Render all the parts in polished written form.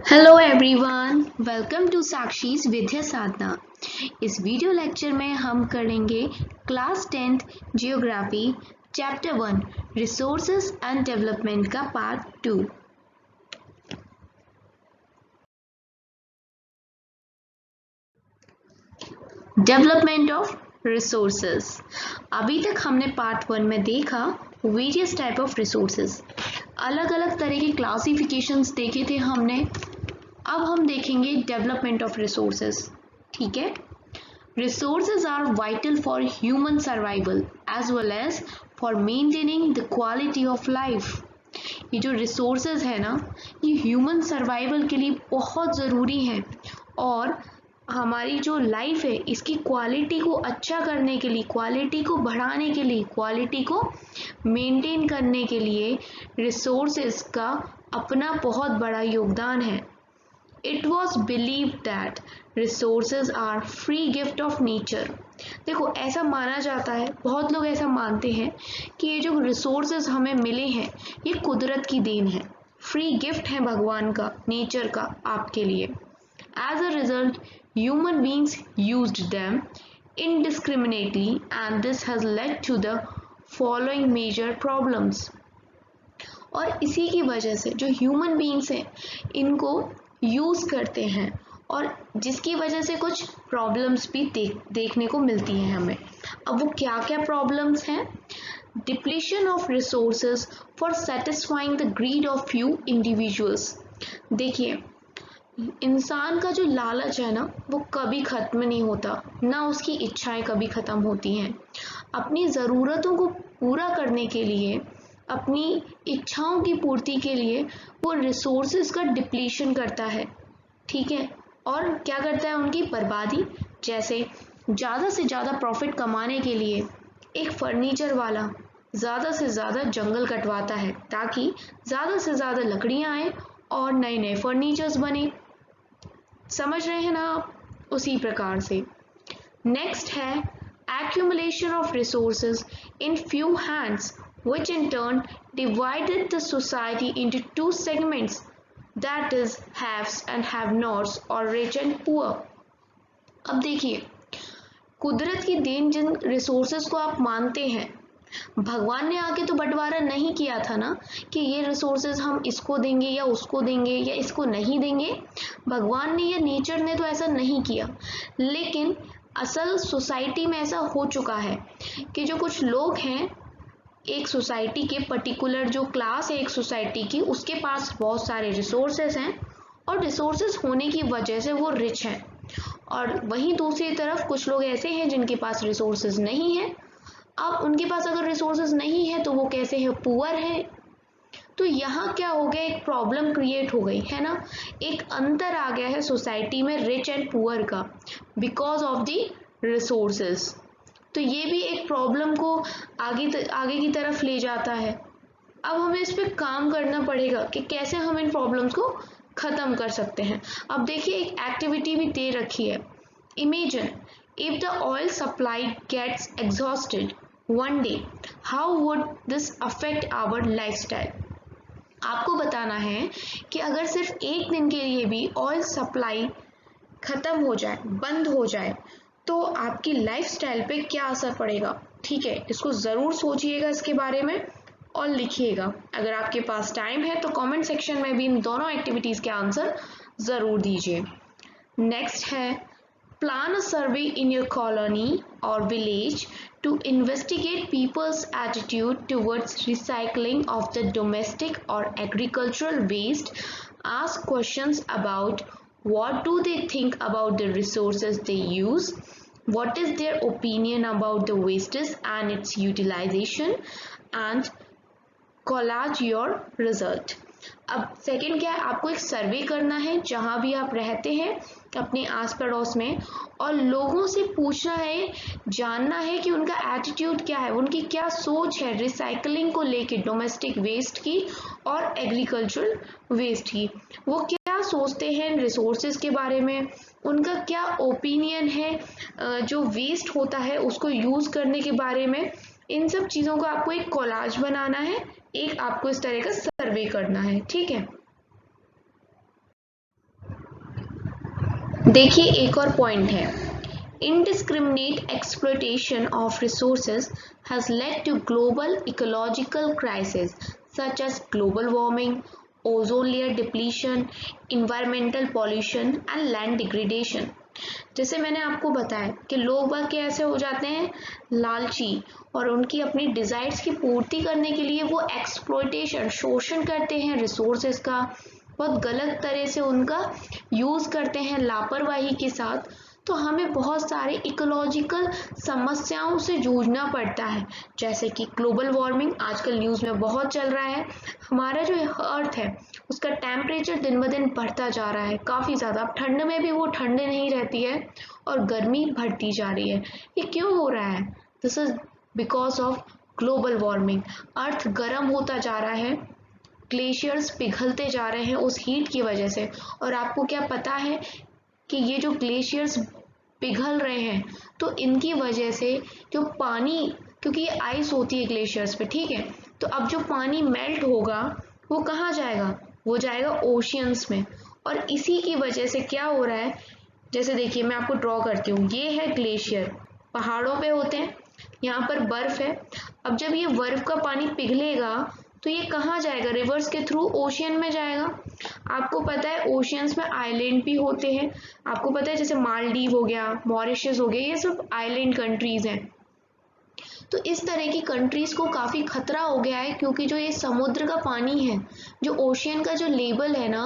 Hello everyone, welcome to साक्षीज विद्या साधना। इस video lecture में हम करेंगे class 10th geography chapter 1 resources and development का पार्ट 2। Development of resources. अभी तक हमने पार्ट 1 में देखा वेरियस टाइप ऑफ रिसोर्सेज, अलग अलग तरह के क्लासिफिकेशंस देखे थे हमने। अब हम देखेंगे डेवलपमेंट ऑफ रिसोर्सेज। ठीक है, resources are vital for human survival as well as for maintaining the quality of life. ये जो रिसोर्सेज है ना, ये ह्यूमन सर्वाइवल के लिए बहुत ज़रूरी है और हमारी जो लाइफ है इसकी क्वालिटी को अच्छा करने के लिए, क्वालिटी को बढ़ाने के लिए, क्वालिटी को मेंटेन करने के लिए रिसोर्सेज का अपना बहुत बड़ा योगदान है। It was believed that resources are free gift of nature। देखो, ऐसा माना जाता है, बहुत लोग ऐसा मानते हैं कि ये जो रिसोर्सेज हमें मिले हैं ये कुदरत की देन है, फ्री गिफ्ट है भगवान का, नेचर का आपके लिए। As a result, human beings used them indiscriminately and this has led to the following major problems। और इसी की वजह से जो ह्यूमन बीइंग्स हैं इनको यूज़ करते हैं और जिसकी वजह से कुछ प्रॉब्लम्स भी देखने को मिलती हैं हमें। अब वो क्या क्या प्रॉब्लम्स हैं? Depletion of resources for satisfying the greed of few individuals. देखिए, इंसान का जो लालच है ना वो कभी ख़त्म नहीं होता, ना उसकी इच्छाएं कभी ख़त्म होती हैं। अपनी ज़रूरतों को पूरा करने के लिए, अपनी इच्छाओं की पूर्ति के लिए वो रिसोर्सेज का डिप्लीशन करता है। ठीक है, और क्या करता है? उनकी बर्बादी। जैसे ज़्यादा से ज़्यादा प्रॉफिट कमाने के लिए एक फर्नीचर वाला ज़्यादा से ज़्यादा जंगल कटवाता है ताकि ज़्यादा से ज़्यादा लकड़ियाँ आए और नए नए फर्नीचर्स बने। समझ रहे हैं ना आप? उसी प्रकार से नेक्स्ट है accumulation of resources in few hands which in turn divided the society into two segments, that is haves and have-nots or rich and poor। अब देखिए, कुदरत की देन जिन रिसोर्सेज को आप मानते हैं, भगवान ने आके तो बंटवारा नहीं किया था ना कि ये रिसोर्सेज हम इसको देंगे या उसको देंगे या इसको नहीं देंगे। भगवान ने या नेचर ने तो ऐसा नहीं किया, लेकिन असल सोसाइटी में ऐसा हो चुका है कि जो कुछ लोग हैं, एक सोसाइटी के पर्टिकुलर जो क्लास है एक सोसाइटी की, उसके पास बहुत सारे रिसोर्सेज हैं और रिसोर्सेज होने की वजह से वो रिच हैं, और वहीं दूसरी तरफ कुछ लोग ऐसे हैं जिनके पास रिसोर्सेज नहीं है। अब उनके पास अगर रिसोर्सेज नहीं है तो वो कैसे है? पुअर है। तो यहाँ क्या हो गया? एक प्रॉब्लम क्रिएट हो गई है ना, एक अंतर आ गया है सोसाइटी में रिच एंड पुअर का बिकॉज ऑफ द रिसोर्सेज। तो ये भी एक प्रॉब्लम को आगे की तरफ ले जाता है। अब हमें इस पर काम करना पड़ेगा कि कैसे हम इन प्रॉब्लम्स को ख़त्म कर सकते हैं। अब देखिए, एक एक्टिविटी भी दे रखी है। Imagine if the oil supply gets exhausted one day, how would this affect our lifestyle. आपको बताना है कि अगर सिर्फ एक दिन के लिए भी ऑयल सप्लाई ख़त्म हो जाए, बंद हो जाए, तो आपकी लाइफस्टाइल पे क्या असर पड़ेगा। ठीक है, इसको ज़रूर सोचिएगा इसके बारे में और लिखिएगा। अगर आपके पास टाइम है तो कमेंट सेक्शन में भी इन दोनों एक्टिविटीज़ के आंसर ज़रूर दीजिए। नेक्स्ट है plan a survey in your colony or village to investigate people's attitude towards recycling of the domestic or agricultural waste. Ask questions about what do they think about the resources they use, what is their opinion about the wastes and its utilization, and collage your result। अब second क्या है? आपको एक सर्वे करना है जहाँ भी आप रहते हैं अपने आस पड़ोस में, और लोगों से पूछना है, जानना है कि उनका एटीट्यूड क्या है, उनकी क्या सोच है रिसाइकलिंग को लेके, डोमेस्टिक वेस्ट की और एग्रीकल्चरल वेस्ट की। वो क्या सोचते हैं रिसोर्सेज के बारे में, उनका क्या ओपिनियन है जो वेस्ट होता है उसको यूज़ करने के बारे में। इन सब चीज़ों का आपको एक कोलाज बनाना है, एक आपको इस तरह का सर्वे करना है। ठीक है, देखिए एक और पॉइंट है, indiscriminate exploitation of resources has led to global ecological crises such as global warming, ozone layer depletion, environmental pollution and land degradation। जैसे मैंने आपको बताया कि लोग बाग कैसे हो जाते हैं लालची, और उनकी अपनी डिजायर्स की पूर्ति करने के लिए वो एक्सप्लॉयटेशन, शोषण करते हैं रिसोर्सेज का, बहुत गलत तरह से उनका यूज करते हैं लापरवाही के साथ। तो हमें बहुत सारे इकोलॉजिकल समस्याओं से जूझना पड़ता है, जैसे कि ग्लोबल वार्मिंग आजकल न्यूज़ में बहुत चल रहा है। हमारा जो अर्थ है उसका टेम्परेचर दिन ब दिन बढ़ता जा रहा है काफ़ी ज़्यादा। अब ठंड में भी वो ठंड नहीं रहती है और गर्मी बढ़ती जा रही है। ये क्यों हो रहा है? This is because of global warming. Earth गर्म होता जा रहा है, ग्लेशियर्स पिघलते जा रहे हैं उस हीट की वजह से। और आपको क्या पता है कि ये जो ग्लेशियर्स पिघल रहे हैं तो इनकी वजह से जो पानी, क्योंकि ये आइस होती है ग्लेशियर्स पे, ठीक है, तो अब जो पानी मेल्ट होगा वो कहाँ जाएगा? वो जाएगा ओशियंस में। और इसी की वजह से क्या हो रहा है, जैसे देखिए मैं आपको ड्रॉ करती हूँ, ये है ग्लेशियर, पहाड़ों पे होते हैं, यहाँ पर बर्फ है। अब जब ये बर्फ का पानी पिघलेगा तो ये कहाँ जाएगा? रिवर्स के थ्रू ओशियन में जाएगा। आपको पता है ओशियंस में आइलैंड भी होते हैं, आपको पता है जैसे मालदीव हो गया, मॉरिशस हो गया, ये सब आइलैंड कंट्रीज हैं। तो इस तरह की कंट्रीज को काफ़ी खतरा हो गया है, क्योंकि जो ये समुद्र का पानी है, जो ओशियन का जो लेवल है ना,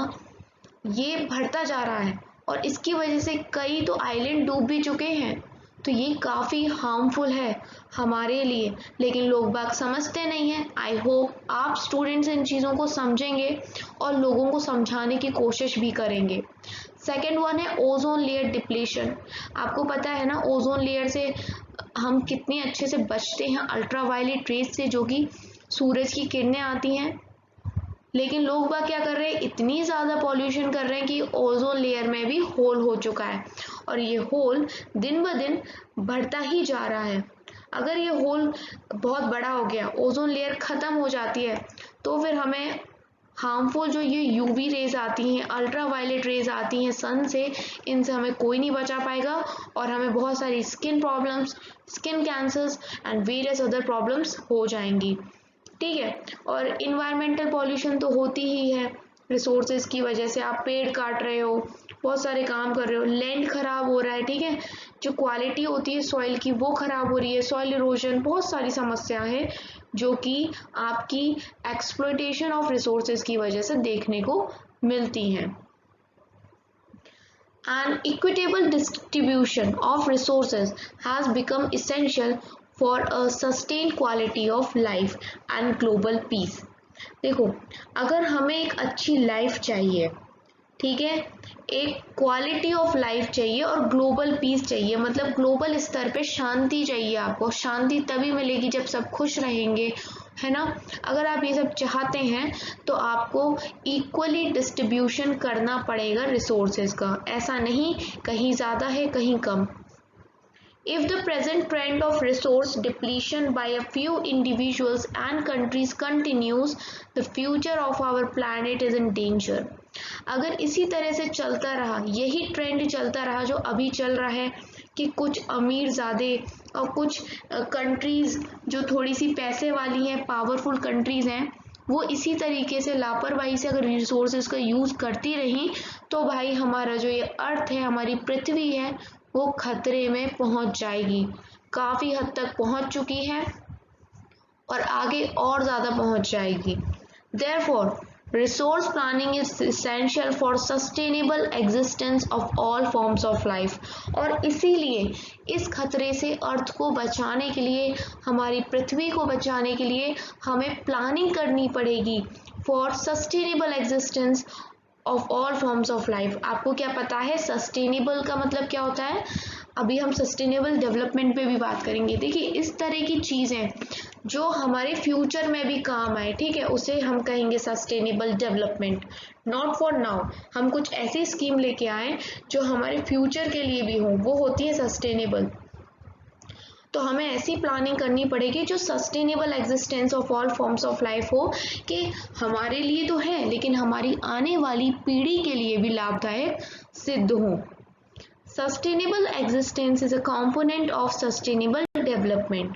ये बढ़ता जा रहा है और इसकी वजह से कई तो आइलैंड डूब भी चुके हैं। तो ये काफ़ी हार्मफुल है हमारे लिए, लेकिन लोग बाग समझते नहीं हैं। आई होप आप स्टूडेंट्स इन चीज़ों को समझेंगे और लोगों को समझाने की कोशिश भी करेंगे। सेकेंड वन है ओजोन लेयर डिप्लीशन। आपको पता है ना ओजोन लेयर से हम कितने अच्छे से बचते हैं अल्ट्रावायलेट रेज से, जो कि सूरज की किरणें आती हैं। लेकिन लोग बाग क्या कर रहे हैं, इतनी ज़्यादा पॉल्यूशन कर रहे हैं कि ओजोन लेयर में भी होल हो चुका है और ये होल दिन ब दिन बढ़ता ही जा रहा है। अगर ये होल बहुत बड़ा हो गया, ओजोन लेयर ख़त्म हो जाती है, तो फिर हमें हार्मफुल जो ये यूवी रेज आती हैं, अल्ट्रावायलेट रेज आती हैं सन से, इनसे हमें कोई नहीं बचा पाएगा और हमें बहुत सारी skin problems, skin cancers and various other problems हो जाएंगी, ठीक है। और इन्वायरमेंटल पॉल्यूशन तो होती ही है, रिसोर्सेज की वजह से आप पेड़ काट रहे हो, बहुत सारे काम कर रहे हो, लैंड खराब हो रहा है, ठीक है, जो क्वालिटी होती है सॉइल की वो खराब हो रही है, सॉइल इरोजन, बहुत सारी समस्या है जो कि आपकी एक्सप्लॉयटेशन ऑफ रिसोर्सेज की वजह से देखने को मिलती हैं। An equitable distribution of resources has become essential for a sustained quality of life and global peace। देखो, अगर हमें एक अच्छी लाइफ चाहिए, ठीक है, एक क्वालिटी ऑफ लाइफ चाहिए और ग्लोबल पीस चाहिए, मतलब ग्लोबल स्तर पे शांति चाहिए। आपको शांति तभी मिलेगी जब सब खुश रहेंगे, है ना। अगर आप ये सब चाहते हैं तो आपको इक्वली डिस्ट्रीब्यूशन करना पड़ेगा रिसोर्सेज का, ऐसा नहीं कहीं ज़्यादा है कहीं कम। If the present trend of resource depletion by a few individuals and countries continues, the future of our planet is in danger। अगर इसी तरह से चलता रहा, यही ट्रेंड चलता रहा जो अभी चल रहा है कि कुछ अमीर ज़्यादा और कुछ कंट्रीज़ जो थोड़ी सी पैसे वाली हैं, पावरफुल कंट्रीज़ हैं, वो इसी तरीके से लापरवाही से अगर रिसोर्सेज का यूज़ करती रहीं, तो भाई हमारा जो ये अर्थ है, हमारी पृथ्वी है, वो खतरे में पहुंच जाएगी। काफ़ी हद तक पहुंच चुकी है और आगे और ज़्यादा पहुंच जाएगी। Therefore, resource planning is essential for sustainable existence of all forms of life। और इसीलिए इस खतरे से अर्थ को बचाने के लिए, हमारी पृथ्वी को बचाने के लिए हमें प्लानिंग करनी पड़ेगी for sustainable existence of all forms of life. आपको क्या पता है सस्टेनेबल का मतलब क्या होता है? अभी हम सस्टेनेबल डेवलपमेंट पे भी बात करेंगे। देखिए इस तरह की चीज़ें जो हमारे फ्यूचर में भी काम आए, ठीक है, उसे हम कहेंगे sustainable development. Not for now, हम कुछ ऐसी स्कीम लेके आए जो हमारे फ्यूचर के लिए भी हो, वो होती है सस्टेनेबल। तो हमें ऐसी प्लानिंग करनी पड़ेगी जो sustainable existence of all forms of life हो, कि हमारे लिए तो है लेकिन हमारी आने वाली पीढ़ी के लिए भी लाभदायक सिद्ध हो। Sustainable existence is a component of sustainable development.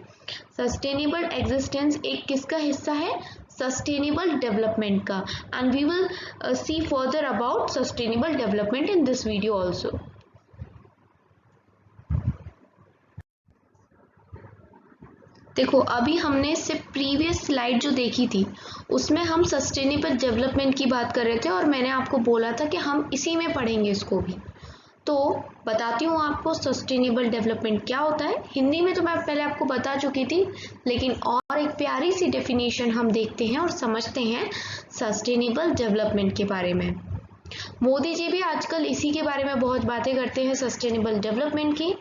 Sustainable existence एक किसका हिस्सा है? Sustainable development का. And we will see further about sustainable development in this video also. देखो अभी हमने सिर्फ प्रीवियस स्लाइड जो देखी थी उसमें हम सस्टेनेबल डेवलपमेंट की बात कर रहे थे और मैंने आपको बोला था कि हम इसी में पढ़ेंगे इसको भी। तो बताती हूँ आपको सस्टेनेबल डेवलपमेंट क्या होता है। हिंदी में तो मैं पहले आपको बता चुकी थी, लेकिन और एक प्यारी सी डेफिनेशन हम देखते हैं और समझते हैं सस्टेनेबल डेवलपमेंट के बारे में। मोदी जी भी आजकल इसी के बारे में बहुत बातें करते हैं सस्टेनेबल डेवलपमेंट की।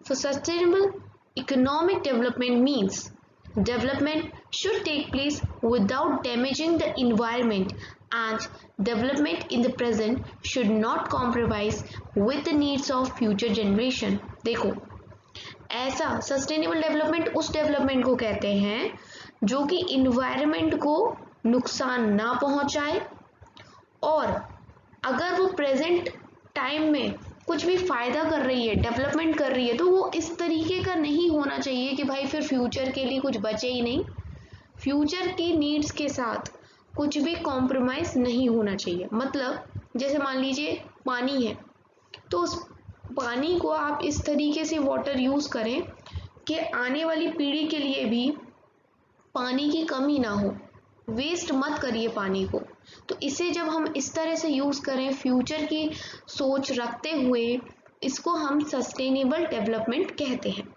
So sustainable economic development means development should take place without damaging the environment, and development in the present should not compromise with the needs of future generation. देखो ऐसा सस्टेनेबल डेवलपमेंट उस development को कहते हैं जो कि environment को नुकसान ना पहुंचाए, और अगर वो प्रेजेंट टाइम में कुछ भी फायदा कर रही है, डेवलपमेंट कर रही है, तो वो इस तरीके का नहीं होना चाहिए कि भाई फिर फ्यूचर के लिए कुछ बचे ही नहीं। फ्यूचर की नीड्स के साथ कुछ भी कॉम्प्रोमाइज नहीं होना चाहिए। मतलब जैसे मान लीजिए पानी है, तो उस पानी को आप इस तरीके से वाटर यूज करें कि आने वाली पीढ़ी के लिए भी पानी की कमी ना हो। वेस्ट मत करिए पानी को। तो इसे जब हम इस तरह से यूज करें फ्यूचर की सोच रखते हुए, इसको हम सस्टेनेबल डेवलपमेंट कहते हैं।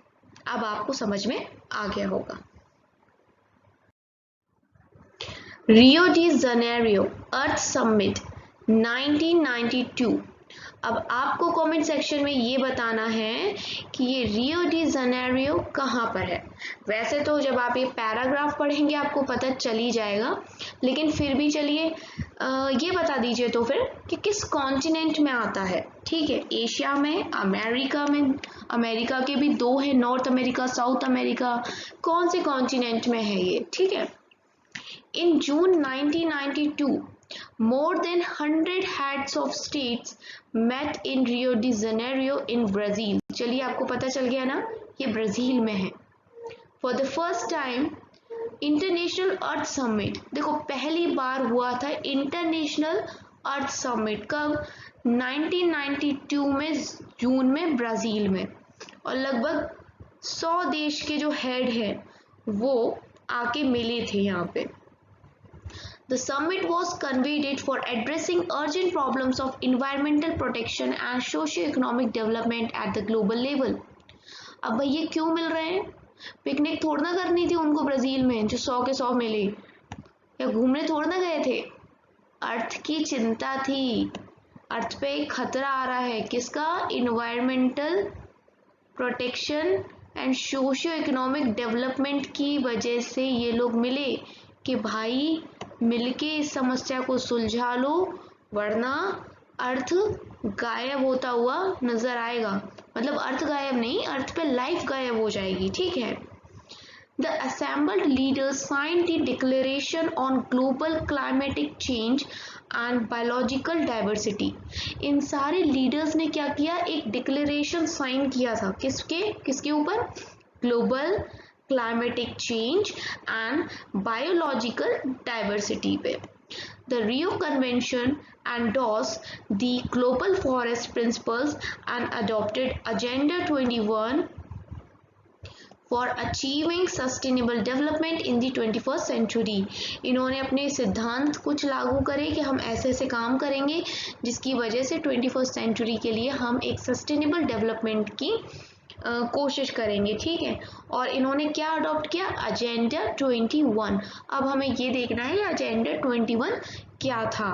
अब आपको समझ में आ गया होगा। रियो डी जनेरियो अर्थ समिट 1992। अब आपको कमेंट सेक्शन में ये बताना है कि ये रियो डी जनेरियो कहाँ पर है। वैसे तो जब आप ये पैराग्राफ पढ़ेंगे आपको पता चल ही जाएगा, लेकिन फिर भी चलिए ये बता दीजिए तो फिर कि किस कॉन्टिनेंट में आता है। ठीक है, एशिया में, अमेरिका में, अमेरिका के भी दो है, नॉर्थ अमेरिका, साउथ अमेरिका, कौन से कॉन्टिनेंट में है ये। ठीक है, इन जून 1992 more than 100 heads of states met in Rio de Janeiro in Brazil। चलिए आपको पता चल गया ना, ये ब्राजील में है। For the first time international earth summit, देखो पहली बार हुआ था इंटरनेशनल अर्थ समिट। कब? 1992 में जून में ब्राजील में, और लगभग 100 देश के जो हेड हैं वो आके मिले थे यहाँ पे। The summit was convened for addressing urgent problems of environmental protection and socio-economic development at the global level। अब भाई ये क्यों मिल रहे हैं? पिकनिक थोड़ा ना करनी थी उनको ब्राजील में जो 100 के 100 मिले, या घूमने थोड़ा ना गए थे। अर्थ की चिंता थी, अर्थ पे खतरा आ रहा है, किसका? Environmental protection and socio economic development की वजह से ये लोग मिले कि भाई मिलके इस समस्या को सुलझा लो, वरना अर्थ गायब होता हुआ नजर आएगा। मतलब अर्थ गायब नहीं, अर्थ पे लाइफ गायब हो जाएगी। ठीक है। The assembled leaders signed the Declaration on Global Climatic Change and Biological Diversity। इन सारे लीडर्स ने क्या किया? एक डिक्लेरेशन साइन किया था। किसके ऊपर? Global climatic change and biological diversity पे। The Rio Convention endorsed the Global Forest Principles and adopted Agenda 21 for achieving sustainable development in the 21st century। इन्होंने अपने सिद्धांत कुछ लागू करे कि हम ऐसे ऐसे काम करेंगे जिसकी वजह से 21st सेंचुरी के लिए हम एक सस्टेनेबल डेवलपमेंट की कोशिश करेंगे। ठीक है, और इन्होंने क्या अडॉप्ट किया? एजेंडा 21। अब हमें ये देखना है एजेंडा 21 क्या था।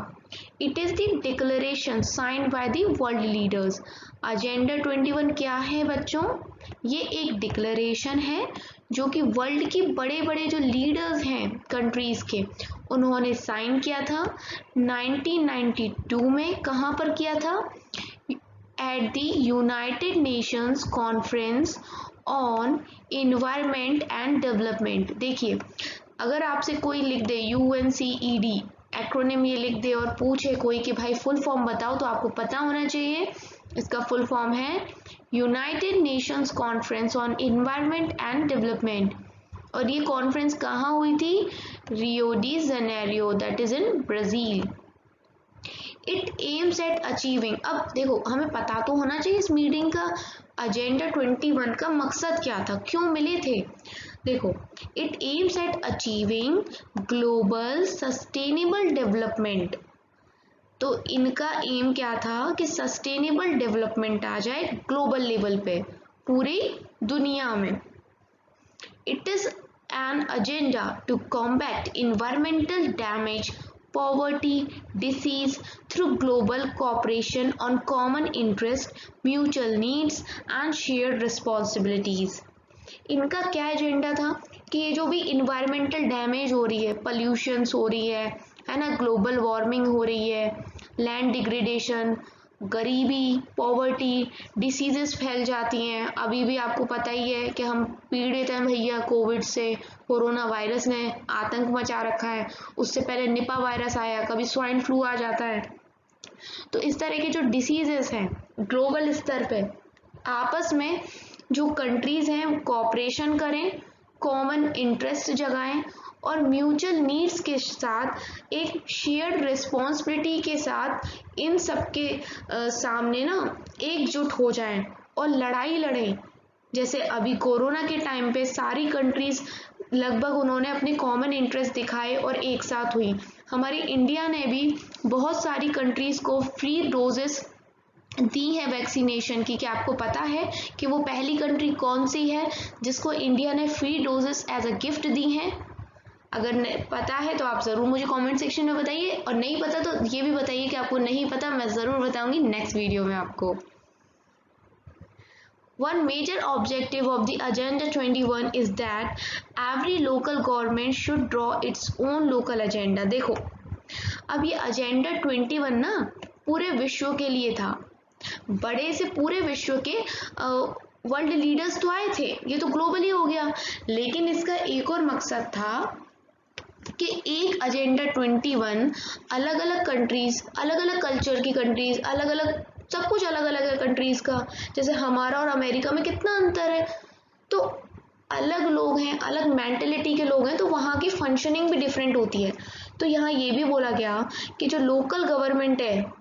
It is the declaration signed by the world leaders. Agenda 21 क्या है बच्चों? ये एक डिक्लेरेशन है जो कि वर्ल्ड की बड़े बड़े जो लीडर्स हैं कंट्रीज के, उन्होंने साइन किया था 1992 में। कहाँ पर किया था? at the United Nations Conference on Environment and Development। देखिए अगर आपसे कोई लिख दे UNCED एक्रोनिम ये लिख दे और पूछे कोई कि भाई फुल फॉर्म बताओ, तो आपको पता होना चाहिए इसका फुल फॉर्म है United Nations conference on environment and development. और ये कॉन्फ्रेंस कहाँ हुई थी? Rio de Janeiro, that is in Brazil. It aims at achieving, अब देखो हमें पता तो होना चाहिए इस मीटिंग का एजेंडा 21 का मकसद क्या था, क्यों मिले थे। देखो, it aims at achieving global sustainable development. तो इनका एम क्या था कि सस्टेनेबल डेवलपमेंट आ जाए ग्लोबल लेवल पे, पूरी दुनिया में। It is an agenda to combat environmental damage, poverty, disease through global cooperation on common interest, mutual needs and shared responsibilities। इनका क्या एजेंडा था कि ये जो भी इन्वायरमेंटल डैमेज हो रही है, पॉल्यूशंस हो रही है ना, ग्लोबल वार्मिंग हो रही है, लैंड डिग्रेडेशन, गरीबी, पॉवर्टी, डिसीजेस फैल जाती हैं। अभी भी आपको पता ही है कि हम पीड़ित हैं भैया कोविड से, कोरोना वायरस ने आतंक मचा रखा है। उससे पहले निपा वायरस आया, कभी स्वाइन फ्लू आ जाता है। तो इस तरह के जो डिसीजेस हैं ग्लोबल स्तर पे, आपस में जो कंट्रीज हैं कोऑपरेशन करें, कॉमन इंटरेस्ट जगाएं और म्यूचुअल नीड्स के साथ एक शेयर्ड रिस्पॉन्सिबिलिटी के साथ इन सबके सामने ना एकजुट हो जाएं और लड़ाई लड़ें। जैसे अभी कोरोना के टाइम पे सारी कंट्रीज लगभग उन्होंने अपने कॉमन इंटरेस्ट दिखाए और एक साथ हुई। हमारी इंडिया ने भी बहुत सारी कंट्रीज को फ्री डोजेस दी है वैक्सीनेशन की। क्या आपको पता है कि वो पहली कंट्री कौन सी है जिसको इंडिया ने free doses as a gift दी हैं? अगर पता है तो आप ज़रूर मुझे कमेंट सेक्शन में बताइए, और नहीं पता तो ये भी बताइए कि आपको नहीं पता, मैं ज़रूर बताऊंगी नेक्स्ट वीडियो में आपको। One major objective of the Agenda 21 is that every local government should draw its own local agenda। देखो, अब ये एजेंडा 21 ना पूरे विश्व के लिए था, बड़े से पूरे विश्व के वर्ल्ड लीडर्स तो आए थे, ये तो ग्लोबली हो गया, लेकिन इसका एक और मकसद था कि एक एजेंडा 21 अलग अलग कंट्रीज, अलग अलग कल्चर की कंट्रीज, अलग अलग सब कुछ अलग अलग है कंट्रीज का। जैसे हमारा और अमेरिका में कितना अंतर है, तो अलग लोग हैं, अलग मेंटेलिटी के लोग हैं, तो वहाँ की फंक्शनिंग भी डिफरेंट होती है। तो यहाँ ये भी बोला गया कि जो लोकल गवर्नमेंट है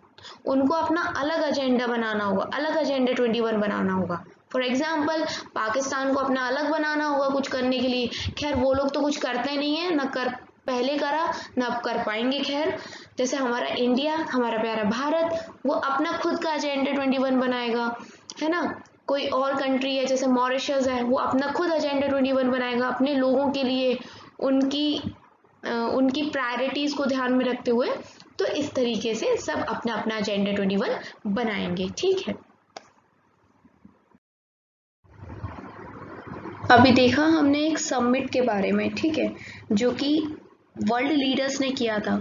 उनको अपना अलग एजेंडा बनाना होगा, अलग एजेंडा 21 बनाना होगा। फॉर एग्जाम्पल पाकिस्तान को अपना अलग बनाना होगा कुछ करने के लिए। खैर वो लोग तो कुछ करते नहीं है, न कर पहले करा न अब कर पाएंगे। खैर जैसे हमारा इंडिया, हमारा प्यारा भारत, वो अपना खुद का एजेंडा 21 बनाएगा, है ना। कोई और कंट्री है जैसे मॉरिशस है, वो अपना खुद एजेंडा 21 बनाएगा अपने लोगों के लिए, उनकी प्रायोरिटीज को ध्यान में रखते हुए। तो इस तरीके से सब अपना अपना एजेंडा 21 बनाएंगे, ठीक है। अभी देखा हमने एक समिट के बारे में, ठीक है, जो कि वर्ल्ड लीडर्स ने किया था।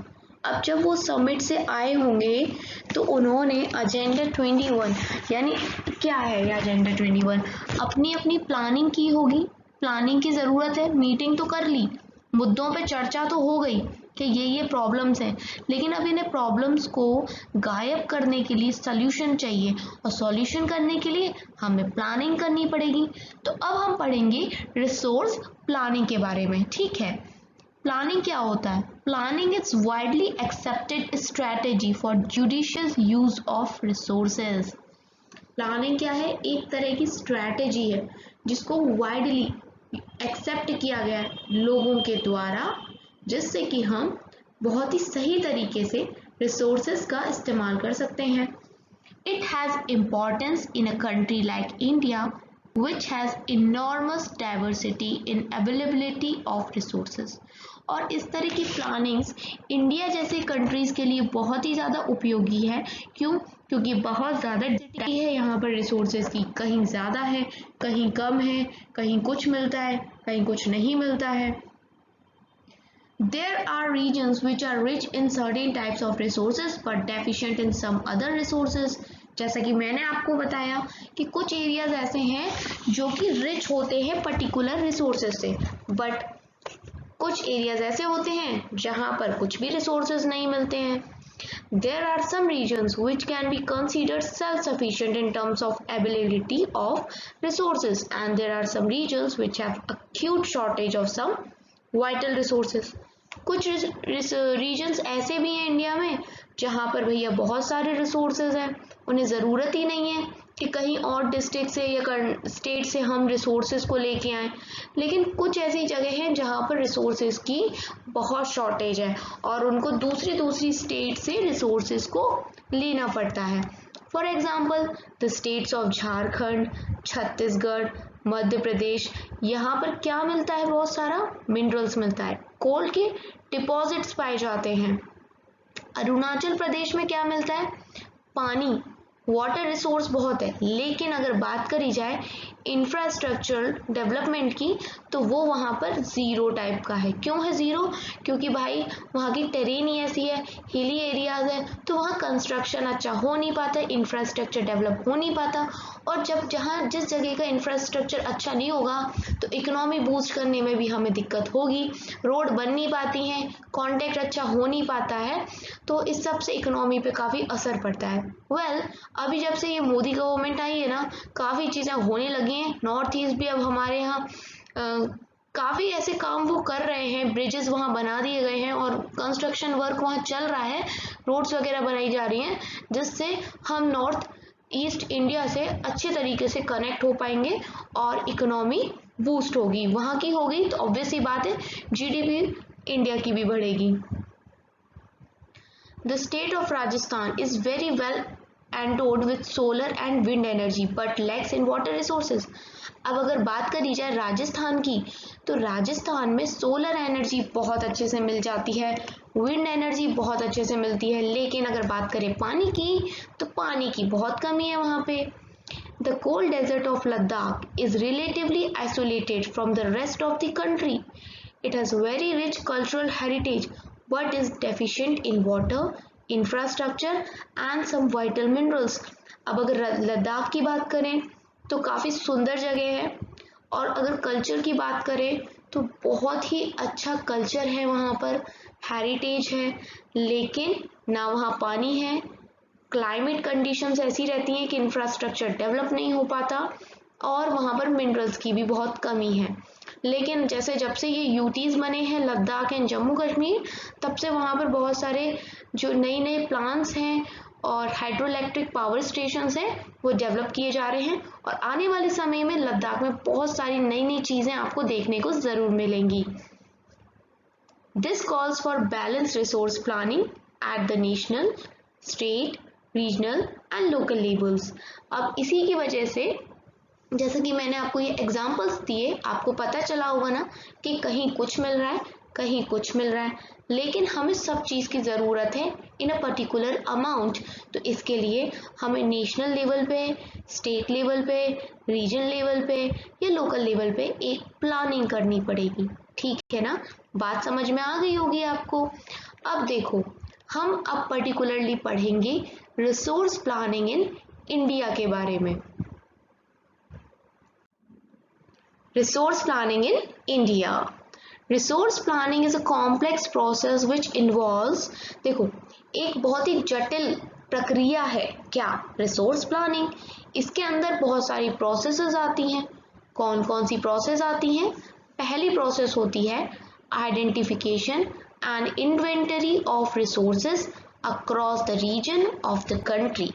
अब जब वो समिट से आए होंगे तो उन्होंने एजेंडा 21 यानी क्या है ये एजेंडा 21, अपनी अपनी प्लानिंग की होगी। प्लानिंग की ज़रूरत है, मीटिंग तो कर ली, मुद्दों पे चर्चा तो हो गई कि ये प्रॉब्लम्स हैं, लेकिन अब इन्हें प्रॉब्लम्स को गायब करने के लिए सॉल्यूशन चाहिए, और सॉल्यूशन करने के लिए हमें प्लानिंग करनी पड़ेगी। तो अब हम पढ़ेंगे रिसोर्स प्लानिंग के बारे में, ठीक है। प्लानिंग क्या होता है? Planning is widely accepted strategy for judicious use of resources. Planning क्या है? एक तरह की स्ट्रैटेजी है जिसको वाइडली एक्सेप्ट किया गया है लोगों के द्वारा, जिससे कि हम बहुत ही सही तरीके से रिसोर्सेज का इस्तेमाल कर सकते हैं। It has importance in a country like India which has enormous diversity in availability of resources। और इस तरह की प्लानिंग्स इंडिया जैसे कंट्रीज के लिए बहुत ही ज़्यादा उपयोगी है। क्यों? क्योंकि बहुत ज़्यादा डिमांड है यहाँ पर रिसोर्सेज की, कहीं ज़्यादा है, कहीं कम है, कहीं कुछ मिलता है, कहीं कुछ नहीं मिलता है। There are regions which are rich in certain types of resources but deficient in some other resources। जैसा कि मैंने आपको बताया कि कुछ एरियाज ऐसे हैं जो कि रिच होते हैं पर्टिकुलर रिसोर्सेज से, बट कुछ एरियाज ऐसे होते हैं जहाँ पर कुछ भी रिसोर्सेज नहीं मिलते हैं। There are some regions which can be considered self-sufficient in terms of availability of resources, and there are some regions which have acute shortage of some vital resources. कुछ रीजन्स ऐसे भी हैं इंडिया में जहाँ पर भैया बहुत सारे रिसोर्सेज हैं, उन्हें ज़रूरत ही नहीं है कि कहीं और डिस्ट्रिक्ट से या स्टेट से हम रिसोर्सेज को लेके आएँ, लेकिन कुछ ऐसी जगह हैं जहाँ पर रिसोर्सेज की बहुत शॉर्टेज है और उनको दूसरी स्टेट से रिसोर्सेज को लेना पड़ता है। For example the states of Jharkhand, Chhattisgarh, Madhya Pradesh, यहाँ पर क्या मिलता है? बहुत सारा मिनरल्स मिलता है, कोल के डिपॉजिट्स पाए जाते हैं। अरुणाचल प्रदेश में क्या मिलता है? पानी, वाटर रिसोर्स बहुत है, लेकिन अगर बात करी जाए इंफ्रास्ट्रक्चर डेवलपमेंट की तो वो वहाँ पर ज़ीरो टाइप का है। क्यों है ज़ीरो? क्योंकि भाई वहाँ की टेरेन ही ऐसी है, हिली एरियाज़ है, तो वहाँ कंस्ट्रक्शन अच्छा हो नहीं पाता, इंफ्रास्ट्रक्चर डेवलप हो नहीं पाता, और जिस जगह का इंफ्रास्ट्रक्चर अच्छा नहीं होगा तो इकोनॉमी बूस्ट करने में भी हमें दिक्कत होगी, रोड बन नहीं पाती हैं, कॉन्टैक्ट अच्छा हो नहीं पाता है, तो इस सब से इकोनॉमी पे काफ़ी असर पड़ता है। अभी जब से ये मोदी गवर्नमेंट आई है ना, काफ़ी चीज़ें होने लगी हैं। नॉर्थ ईस्ट भी अब हमारे यहाँ काफ़ी ऐसे काम वो कर रहे हैं, ब्रिजेस वहाँ बना दिए गए हैं और कंस्ट्रक्शन वर्क वहाँ चल रहा है, रोड्स वगैरह बनाई जा रही हैं, जिससे हम नॉर्थ ईस्ट इंडिया से अच्छे तरीके से कनेक्ट हो पाएंगे और इकोनॉमी बूस्ट होगी, वहाँ की होगी तो ऑब्वियसली बात है जीडीपी इंडिया की भी बढ़ेगी। The state of Rajasthan is very well endowed with solar and wind energy but lacks in water resources. अब अगर बात करी जाए राजस्थान की तो राजस्थान में सोलर एनर्जी बहुत अच्छे से मिल जाती है, विंड एनर्जी बहुत अच्छे से मिलती है, लेकिन अगर बात करें पानी की तो पानी की बहुत कमी है वहाँ पे। The cold desert of Ladakh is relatively isolated from the rest of the country. It has very rich cultural heritage but is deficient in water, infrastructure and some vital minerals. अब अगर लद्दाख की बात करें तो काफ़ी सुंदर जगह है, और अगर कल्चर की बात करें तो बहुत ही अच्छा कल्चर है वहाँ पर, हेरिटेज है, लेकिन ना वहाँ पानी है, क्लाइमेट कंडीशंस ऐसी रहती हैं कि इंफ्रास्ट्रक्चर डेवलप नहीं हो पाता और वहाँ पर मिनरल्स की भी बहुत कमी है। लेकिन जैसे जब से ये यूटीज़ बने हैं लद्दाख एंड जम्मू कश्मीर, तब से वहाँ पर बहुत सारे जो नए प्लांट्स हैं और हाइड्रो इलेक्ट्रिक पावर स्टेशंस हैं वो डेवलप किए जा रहे हैं, और आने वाले समय में लद्दाख में बहुत सारी नई चीज़ें आपको देखने को ज़रूर मिलेंगी। This calls for balance resource planning at the national, state, regional and local levels. अब इसी की वजह से जैसा कि मैंने आपको ये एग्जांपल्स दिए, आपको पता चला होगा ना कि कहीं कुछ मिल रहा है, कहीं कुछ मिल रहा है, लेकिन हमें सब चीज़ की ज़रूरत है इन अ पर्टिकुलर अमाउंट। तो इसके लिए हमें नेशनल लेवल पे, स्टेट लेवल पे, रीजन लेवल पे या लोकल लेवल पे एक प्लानिंग करनी पड़ेगी। ठीक है ना, बात समझ में आ गई होगी आपको। अब देखो, हम अब पर्टिकुलरली पढ़ेंगे रिसोर्स प्लानिंग इन इंडिया के बारे में। Resource planning in India. Resource planning is a complex process which involves, देखो एक बहुत ही जटिल प्रक्रिया है क्या रिसोर्स प्लानिंग। इसके अंदर बहुत सारी प्रोसेसेस आती हैं। कौन कौन सी प्रोसेस आती हैं? पहली प्रोसेस होती है identification and inventory of resources across the region of the country.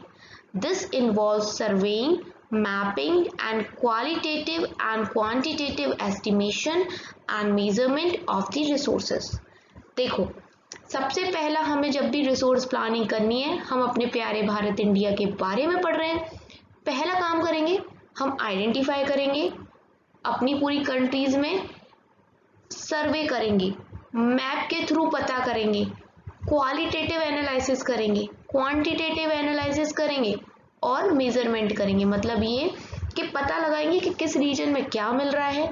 This involves surveying, mapping and qualitative and quantitative estimation and measurement of the resources। देखो, सबसे पहला हमें जब भी रिसोर्स प्लानिंग करनी है, हम अपने प्यारे भारत इंडिया के बारे में पढ़ रहे हैं, पहला काम करेंगे हम आइडेंटिफाई करेंगे, अपनी पूरी कंट्रीज में सर्वे करेंगे, मैप के थ्रू पता करेंगे, क्वालिटेटिव एनालिसिस करेंगे, क्वांटिटेटिव एनालिसिस करेंगे और मेजरमेंट करेंगे। मतलब ये कि पता लगाएंगे कि किस रीजन में क्या मिल रहा है।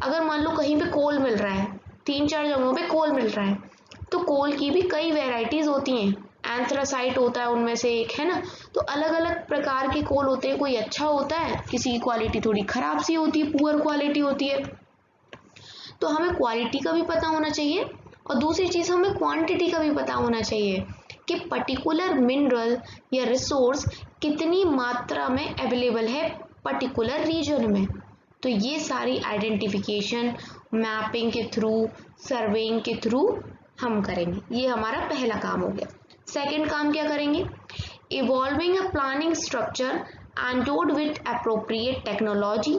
अगर मान लो कहीं पे कोल मिल रहा है, 3-4 जगहों पे कोल मिल रहा है, तो कोल की भी कई वेराइटीज होती हैं, एंथ्रासाइट होता है उनमें से एक, है ना। तो अलग अलग प्रकार के कोल होते हैं, कोई अच्छा होता है, किसी की क्वालिटी थोड़ी खराब सी होती है, पुअर क्वालिटी होती है। तो हमें क्वालिटी का भी पता होना चाहिए और दूसरी चीज़ हमें क्वांटिटी का भी पता होना चाहिए कि पर्टिकुलर मिनरल या रिसोर्स कितनी मात्रा में अवेलेबल है पर्टिकुलर रीजन में। तो ये सारी आइडेंटिफिकेशन मैपिंग के थ्रू, सर्वेइंग के थ्रू हम करेंगे। ये हमारा पहला काम हो गया। सेकंड काम क्या करेंगे? Evolving a planning structure endowed with appropriate technology,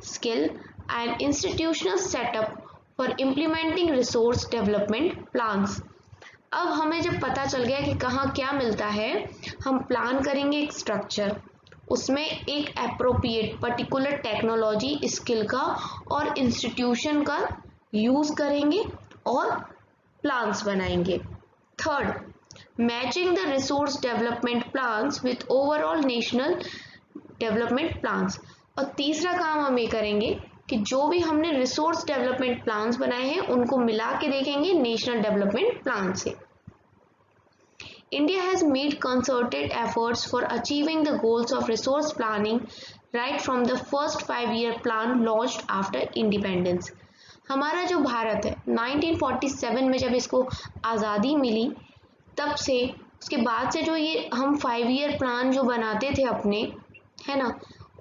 skill and institutional setup for implementing resource development plans। अब हमें जब पता चल गया कि कहाँ क्या मिलता है, हम प्लान करेंगे एक स्ट्रक्चर, उसमें एक एप्रोप्रिएट पर्टिकुलर टेक्नोलॉजी, स्किल का और इंस्टीट्यूशन का यूज करेंगे और प्लान्स बनाएंगे। Third, matching the resource development plans with overall national development plans. और तीसरा काम हम ये करेंगे कि जो भी हमने रिसोर्स डेवलपमेंट प्लान्स बनाए हैं उनको मिला के देखेंगे नेशनल डेवलपमेंट प्लान से। India has made concerted efforts for achieving the goals of resource planning right from the first 5-year plan launched after independence। हमारा जो भारत है 1947 में जब इसको आज़ादी मिली तब से, उसके बाद से जो ये हम 5-year प्लान जो बनाते थे अपने, है ना,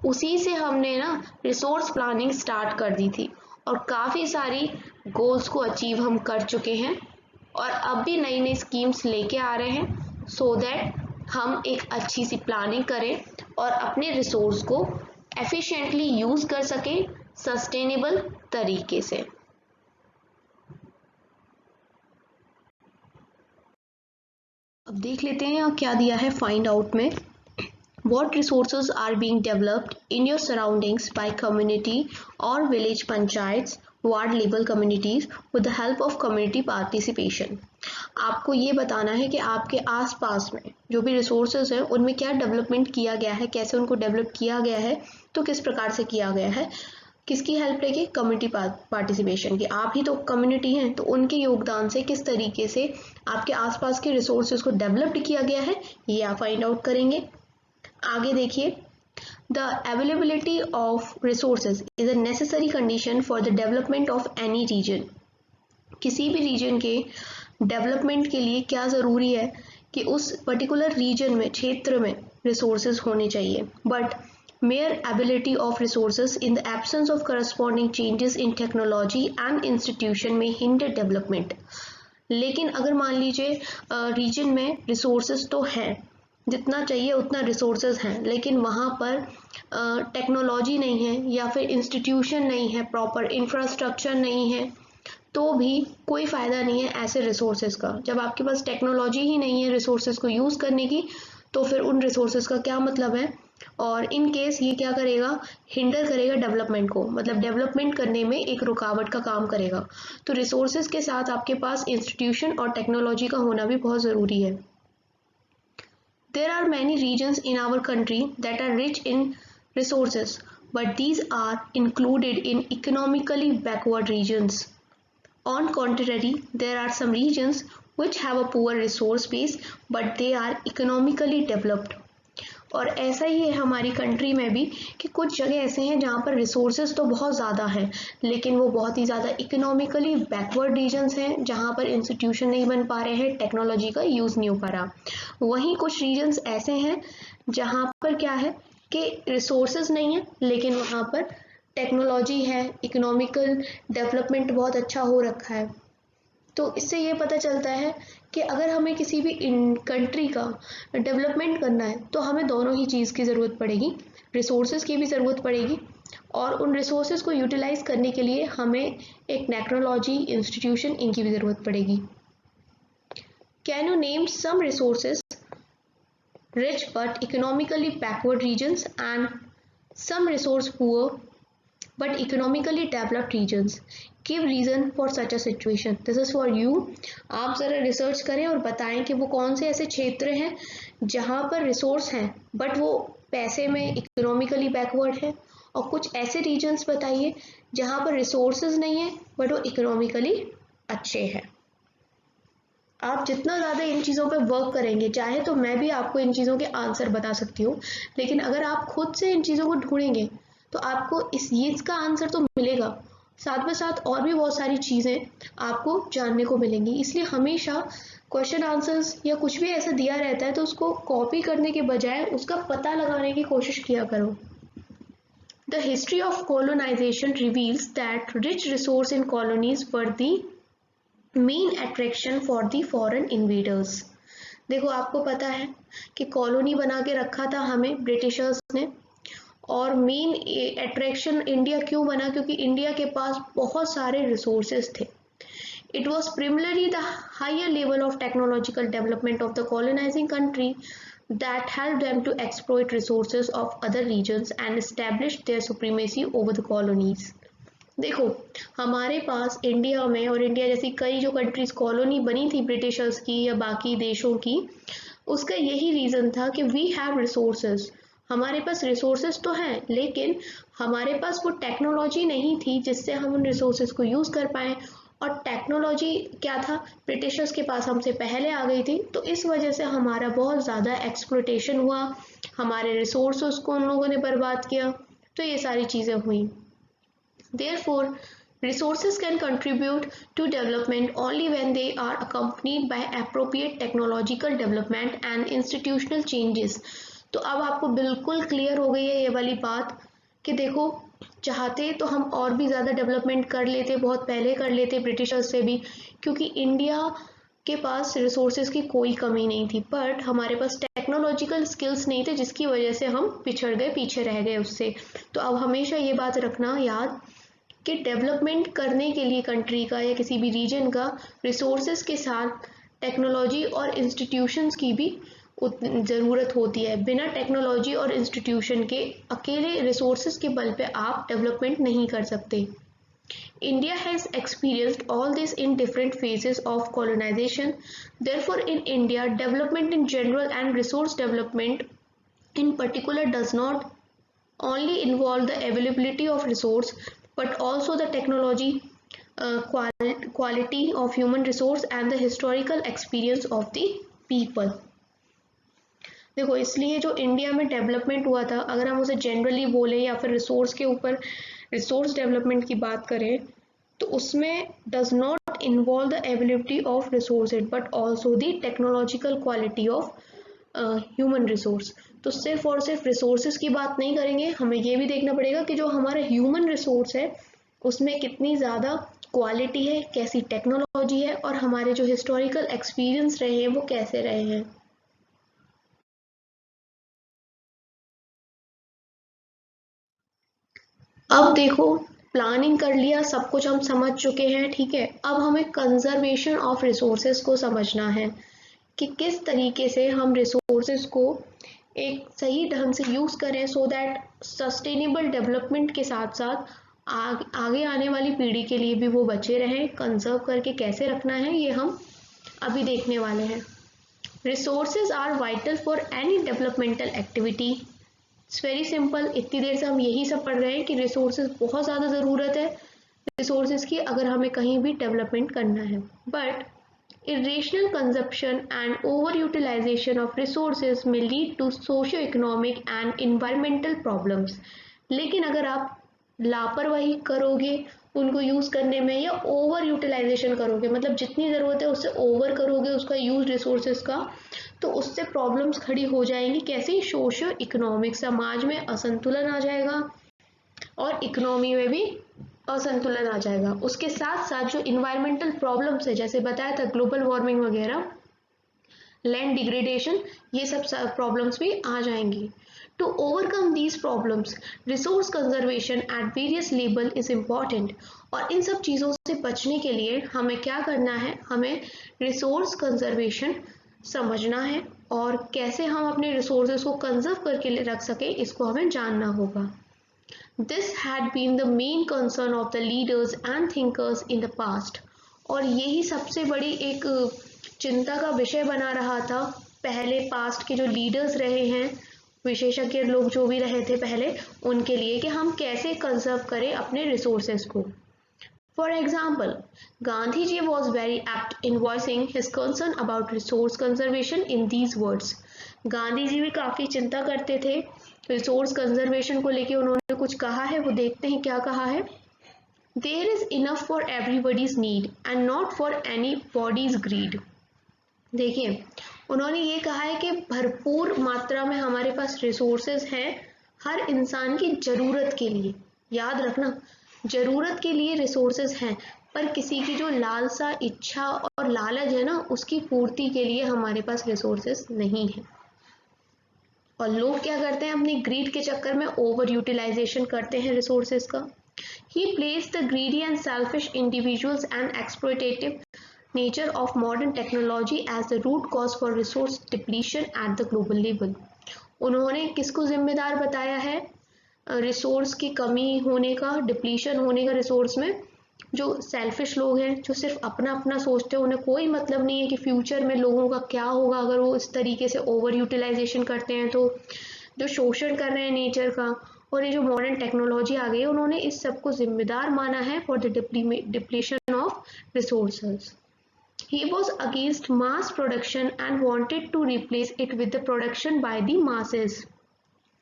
उसी से हमने ना रिसोर्स प्लानिंग स्टार्ट कर दी थी और काफ़ी सारी गोल्स को अचीव हम कर चुके हैं और अब भी नई नई स्कीम्स लेके आ रहे हैं सो दैट हम एक अच्छी सी प्लानिंग करें और अपने रिसोर्स को एफिशिएंटली यूज़ कर सकें सस्टेनेबल तरीके से। अब देख लेते हैं क्या दिया है फाइंड आउट में। What resources are being developed in your surroundings by community or village panchayats, ward level communities with the help of community participation। आपको ये बताना है कि आपके आसपास में जो भी रिसोर्सेज हैं उनमें क्या डेवलपमेंट किया गया है, कैसे उनको डेवलप किया गया है, तो किस प्रकार से किया गया है, किसकी हेल्प लेके, कम्युनिटी पार्टिसिपेशन की। आप ही तो कम्युनिटी हैं तो उनके योगदान से किस तरीके से आपके आसपास के रिसोर्सेज को डेवलप्ड किया गया है ये आप फाइंड आउट करेंगे। आगे देखिए, the availability of resources is a necessary condition for the development of any region. किसी भी रीजन के डेवलपमेंट के लिए क्या ज़रूरी है कि उस पर्टिकुलर रीजन में, क्षेत्र में रिसोर्सेज होने चाहिए। But mere ability of resources in the absence of corresponding changes in technology and institution may hinder development। लेकिन अगर मान लीजिए रीजन में रिसोर्सेज तो हैं, जितना चाहिए उतना रिसोर्सेज हैं, लेकिन वहाँ पर टेक्नोलॉजी नहीं है या फिर इंस्टीट्यूशन नहीं है, प्रॉपर इंफ्रास्ट्रक्चर नहीं है, तो भी कोई फ़ायदा नहीं है ऐसे रिसोर्सेज का। जब आपके पास टेक्नोलॉजी ही नहीं है रिसोर्सेज को यूज़ करने की, तो फिर उन रिसोर्सेज का क्या मतलब है। और इन केस ये क्या करेगा, हिंडर करेगा डेवलपमेंट को, मतलब डेवलपमेंट करने में एक रुकावट का काम करेगा। तो रिसोर्सेज के साथ आपके पास इंस्टीट्यूशन और टेक्नोलॉजी का होना भी बहुत ज़रूरी है। There are many regions in our country that are rich in resources, but these are included in economically backward regions. On contrary, there are some regions which have a poor resource base, but they are economically developed। और ऐसा ही है हमारी country में भी कि कुछ जगह ऐसे हैं जहाँ पर रिसोर्सेज तो बहुत ज़्यादा हैं, लेकिन वो बहुत ही ज़्यादा इकोनॉमिकली बैकवर्ड रीजन्स हैं जहाँ पर इंस्टीट्यूशन नहीं बन पा रहे हैं, टेक्नोलॉजी का यूज़ नहीं हो पा रहा। वहीं कुछ रीजन्स ऐसे हैं जहाँ पर क्या है कि रिसोर्सेज नहीं है लेकिन वहाँ पर टेक्नोलॉजी है, इकोनॉमिकल डेवलपमेंट बहुत अच्छा हो रखा है। तो इससे ये पता चलता है कि अगर हमें किसी भी कंट्री का डेवलपमेंट करना है तो हमें दोनों ही चीज़ की ज़रूरत पड़ेगी, रिसोर्सेज की भी ज़रूरत पड़ेगी और उन रिसोर्सेज को यूटिलाइज करने के लिए हमें एक टेक्नोलॉजी, इंस्टीट्यूशन, इनकी भी ज़रूरत पड़ेगी। Can you name some resources rich but economically backward regions and some resource poor but economically developed regions? Give reason for such a situation। This is for you। आप ज़रा रिसर्च करें और बताएं कि वो कौन से ऐसे क्षेत्र हैं जहाँ पर रिसोर्स हैं बट वो पैसे में इकोनॉमिकली बैकवर्ड है, और कुछ ऐसे रीजन्स बताइए जहाँ पर रिसोर्सेज नहीं है बट वो इकोनॉमिकली अच्छे हैं। आप जितना ज़्यादा इन चीज़ों पे वर्क करेंगे, चाहे तो मैं भी आपको इन चीज़ों के आंसर बता सकती हूँ, लेकिन अगर आप खुद से इन चीज़ों को ढूंढेंगे तो आपको इसका आंसर तो मिलेगा, साथ में साथ और भी बहुत सारी चीज़ें आपको जानने को मिलेंगी। इसलिए हमेशा क्वेश्चन आंसर्स या कुछ भी ऐसा दिया रहता है तो उसको कॉपी करने के बजाय उसका पता लगाने की कोशिश किया करो। The history of colonization reveals that rich resource in colonies were the main attraction for the foreign invaders। देखो आपको पता है कि कॉलोनी बना के रखा था हमें ब्रिटिशर्स ने, और मेन अट्रैक्शन इंडिया क्यों बना, क्योंकि इंडिया के पास बहुत सारे रिसोर्सेज थे। It was primarily the higher level of technological development of the colonizing country that helped them to exploit resources of other regions and establish their supremacy over the colonies। देखो हमारे पास India में, और India जैसी कई जो countries colony बनी थी Britishers की या बाकी देशों की, उसका यही रीज़न था कि वी हैव रिसोर्सेज, हमारे पास रिसोर्सेज तो हैं लेकिन हमारे पास वो टेक्नोलॉजी नहीं थी जिससे हम उन रिसोर्सेज को यूज़ कर पाएँ। और टेक्नोलॉजी क्या था, ब्रिटिशर्स के पास हमसे पहले आ गई थी, तो इस वजह से हमारा बहुत ज़्यादा एक्सप्लॉयटेशन हुआ, हमारे रिसोर्सेज को उन लोगों ने बर्बाद किया, तो ये सारी चीज़ें हुई। Therefore, resources can contribute to development only when they are accompanied by appropriate technological development and institutional changes। तो अब आपको बिल्कुल क्लियर हो गई है ये वाली बात कि देखो चाहते तो हम और भी ज़्यादा डेवलपमेंट कर लेते, बहुत पहले कर लेते ब्रिटिशर्स से भी, क्योंकि इंडिया के पास रिसोर्सेज की कोई कमी नहीं थी, बट हमारे पास टेक्नोलॉजिकल स्किल्स नहीं थे जिसकी वजह से हम पिछड़ गए, पीछे रह गए उससे। तो अब हमेशा ये बात रखना याद कि डेवलपमेंट करने के लिए कंट्री का या किसी भी रीजन का रिसोर्सेज के साथ टेक्नोलॉजी और इंस्टीट्यूशंस की भी ज़रूरत होती है। बिना टेक्नोलॉजी और इंस्टीट्यूशन के अकेले रिसोर्सेज के बल पे आप डेवलपमेंट नहीं कर सकते। India has experienced all this in different phases of colonization. Therefore, in India, development in general and resource development in particular does not only involve the availability of resource but also the technology, quality of human resource and the historical experience of the people। देखो इसलिए जो India में development हुआ था, अगर हम उसे generally बोले या फिर रिसोर्स के ऊपर रिसोर्स डेवलपमेंट की बात करें, तो उसमें does not involve the availability of resources but also the technological quality of human resource. तो सिर्फ और सिर्फ रिसोर्सेज की बात नहीं करेंगे, हमें ये भी देखना पड़ेगा कि जो हमारा ह्यूमन रिसोर्स है उसमें कितनी ज़्यादा क्वालिटी है, कैसी टेक्नोलॉजी है, और हमारे जो हिस्टोरिकल एक्सपीरियंस रहे हैं वो कैसे रहे हैं। अब देखो प्लानिंग कर लिया, सब कुछ हम समझ चुके हैं, ठीक है। अब हमें कंजर्वेशन ऑफ रिसोर्सेज को समझना है कि किस तरीके से हम रिसोर्सेज को एक सही ढंग से यूज़ करें सो दैट सस्टेनेबल डेवलपमेंट के साथ साथ आगे आने वाली पीढ़ी के लिए भी वो बचे रहें। कंजर्व करके कैसे रखना है ये हम अभी देखने वाले हैं। Resources are vital for any developmental activity. It's very simple, इतनी देर से हम यही सब पढ़ रहे हैं कि रिसोर्सेज बहुत ज़्यादा ज़रूरत है रिसोर्सेज की अगर हमें कहीं भी डेवलपमेंट करना है। But irrational consumption and overutilization of resources may lead to socio-economic and environmental problems। लेकिन अगर आप लापरवाही करोगे उनको यूज़ करने में या ओवर यूटिलाइजेशन करोगे, मतलब जितनी ज़रूरत है उससे ओवर करोगे उसका यूज़ रिसोर्सेज का, तो उससे प्रॉब्लम्स खड़ी हो जाएंगी। कैसी? सोशियो इकोनॉमिक, समाज में असंतुलन आ जाएगा और इकोनॉमी में भी असंतुलन आ जाएगा। उसके साथ साथ जो इन्वायरमेंटल प्रॉब्लम्स है, जैसे बताया था ग्लोबल वार्मिंग वगैरह, लैंड डिग्रेडेशन, ये सब प्रॉब्लम्स भी आ जाएंगी। To overcome these problems resource conservation at various level is important. और इन सब चीज़ों से बचने के लिए हमें क्या करना है, हमें रिसोर्स कंजर्वेशन समझना है और कैसे हम अपने रिसोर्सेज को कंजर्व करके रख सकें इसको हमें जानना होगा। This had been the main concern of the leaders and thinkers in the past। और यही सबसे बड़ी एक चिंता का विषय बना रहा था पहले पास्ट के जो लीडर्स रहे हैं, विशेषज्ञ लोग जो भी रहे थे पहले, उनके लिए कि हम कैसे कंजर्व करें अपने रिसोर्सेज को। For example, Gandhi ji was very apt in voicing his concern about resource conservation in these words। Gandhi ji भी काफ़ी चिंता करते थे रिसोर्स कंजर्वेशन को लेके। उन्होंने कुछ कहा है, वो देखते हैं क्या कहा है। There is enough for everybody's need and not for anybody's greed। देखिए, उन्होंने ये कहा है कि भरपूर मात्रा में हमारे पास रिसोर्सेज हैं हर इंसान की ज़रूरत के लिए। याद रखना, ज़रूरत के लिए रिसोर्सेज हैं, पर किसी की जो लालसा, इच्छा और लालच है ना, उसकी पूर्ति के लिए हमारे पास रिसोर्सेज नहीं है। और लोग क्या करते हैं, अपनी ग्रीड के चक्कर में ओवर यूटिलाइजेशन करते हैं रिसोर्सेज का। He placed the greedy and selfish individuals and exploitative nature of modern technology as the root cause for resource depletion at the global level. उन्होंने किसको जिम्मेदार बताया है रिसोर्स की कमी होने का, डिप्लीशन होने का रिसोर्स में? जो सेल्फिश लोग हैं, जो सिर्फ अपना अपना सोचते हैं, उन्हें कोई मतलब नहीं है कि फ्यूचर में लोगों का क्या होगा अगर वो इस तरीके से ओवर यूटिलाइजेशन करते हैं। तो जो शोषण कर रहे हैं नेचर का, और ये जो मॉडर्न टेक्नोलॉजी आ गई है, उन्होंने इस सब को जिम्मेदार माना है for the depletion of resources. He was against mass production and wanted to replace it with the production by the masses.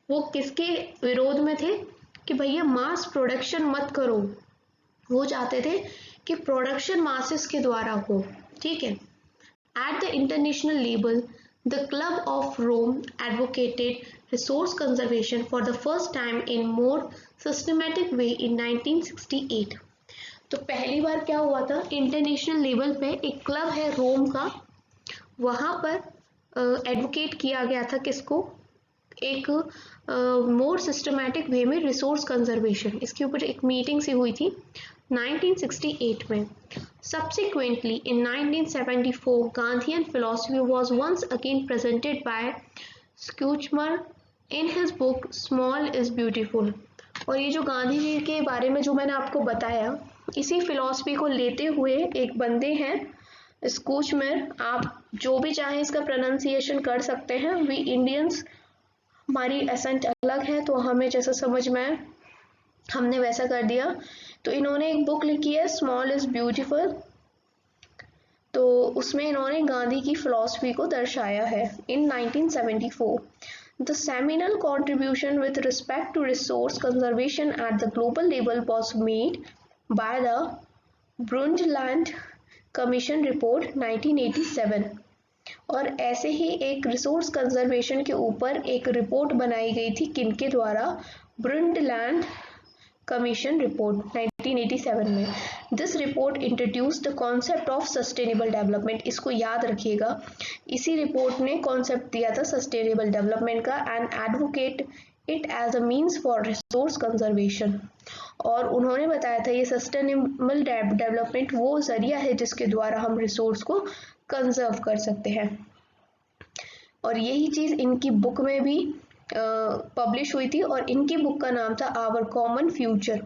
वो किसके विरोध में थे कि भैया मास प्रोडक्शन मत करो, वो चाहते थे कि प्रोडक्शन मासेस के द्वारा हो। ठीक है। At the international level, the Club of Rome advocated resource conservation for the first time in more systematic way in 1968. तो पहली बार क्या हुआ था, इंटरनेशनल लेवल पे एक क्लब है रोम का, वहाँ पर एडवोकेट किया गया था किसको, एक मोर सिस्टमैटिक वे में रिसोर्स कंजर्वेशन, इसके ऊपर एक मीटिंग सी हुई थी 1968 में। Subsequently, in 1974, Gandhian philosophy was once again presented by Schummer in his book Small is Beautiful. और ये जो गांधी जी के बारे में जो मैंने आपको बताया, इसी फिलॉसफी को लेते हुए एक बंदे हैं स्कूचमर, आप जो भी चाहें इसका प्रोनाउंसिएशन कर सकते हैं। वी इंडियंस, हमारी एसेंट अलग है, तो हमें जैसा समझ में आए हमने वैसा कर दिया। तो इन्होंने एक बुक लिखी है स्मॉल इज ब्यूटीफुल, तो उसमें इन्होंने गांधी की फिलॉसफी को दर्शाया है इन 1974। The seminal contribution with respect to resource conservation at the global level was made by the Brundtland Commission Report 1987। और ऐसे ही एक रिसोर्स कंजर्वेशन के ऊपर एक रिपोर्ट बनाई गई थी किनके द्वारा, ब्रुंडलैंड कमीशन रिपोर्ट 1987 में। This report introduced the concept of sustainable development, इसको याद रखिएगा, इसी रिपोर्ट ने कॉन्सेप्ट दिया था सस्टेनेबल डेवलपमेंट का, and advocate it as a means for resource conservation. और उन्होंने बताया था ये सस्टेनेबल डेवलपमेंट वो जरिया है जिसके द्वारा हम रिसोर्स को कंजर्व कर सकते हैं। और यही चीज़ इनकी बुक में भी पब्लिश हुई थी, और इनकी बुक का नाम था our common future.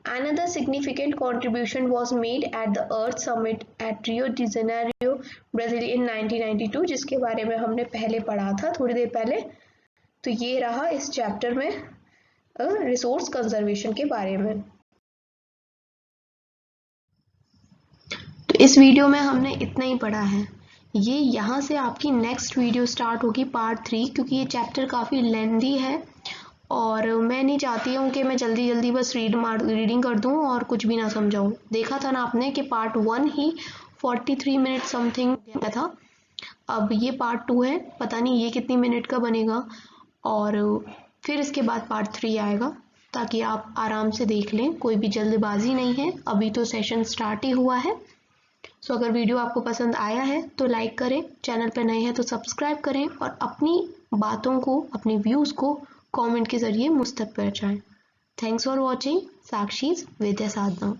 Another significant contribution was made at the Earth Summit at Rio de Janeiro, Brazil in 1992, जिसके बारे में हमने पहले पढ़ा था थोड़ी देर पहले। तो ये रहा इस चैप्टर में रिसोर्स कंजर्वेशन के बारे में। तो इस वीडियो में हमने इतना ही पढ़ा है। ये यहाँ से आपकी नेक्स्ट वीडियो स्टार्ट होगी पार्ट 3, क्योंकि ये चैप्टर काफ़ी लेंदी है और मैं नहीं चाहती हूँ कि मैं जल्दी जल्दी बस रीडिंग कर दूँ और कुछ भी ना समझाऊँ। देखा था ना आपने कि पार्ट 1 ही 43 मिनट समथिंग गया था, अब ये पार्ट 2 है, पता नहीं ये कितनी मिनट का बनेगा, और फिर इसके बाद पार्ट 3 आएगा, ताकि आप आराम से देख लें, कोई भी जल्दबाजी नहीं है, अभी तो सेशन स्टार्ट ही हुआ है। सो अगर वीडियो आपको पसंद आया है तो लाइक करें, चैनल पर नए हैं तो सब्सक्राइब करें, और अपनी बातों को, अपने व्यूज़ को कमेंट के ज़रिए मुझ तक पहुँचाएं। Thanks for watching Sakshi's Vidya Sadhana.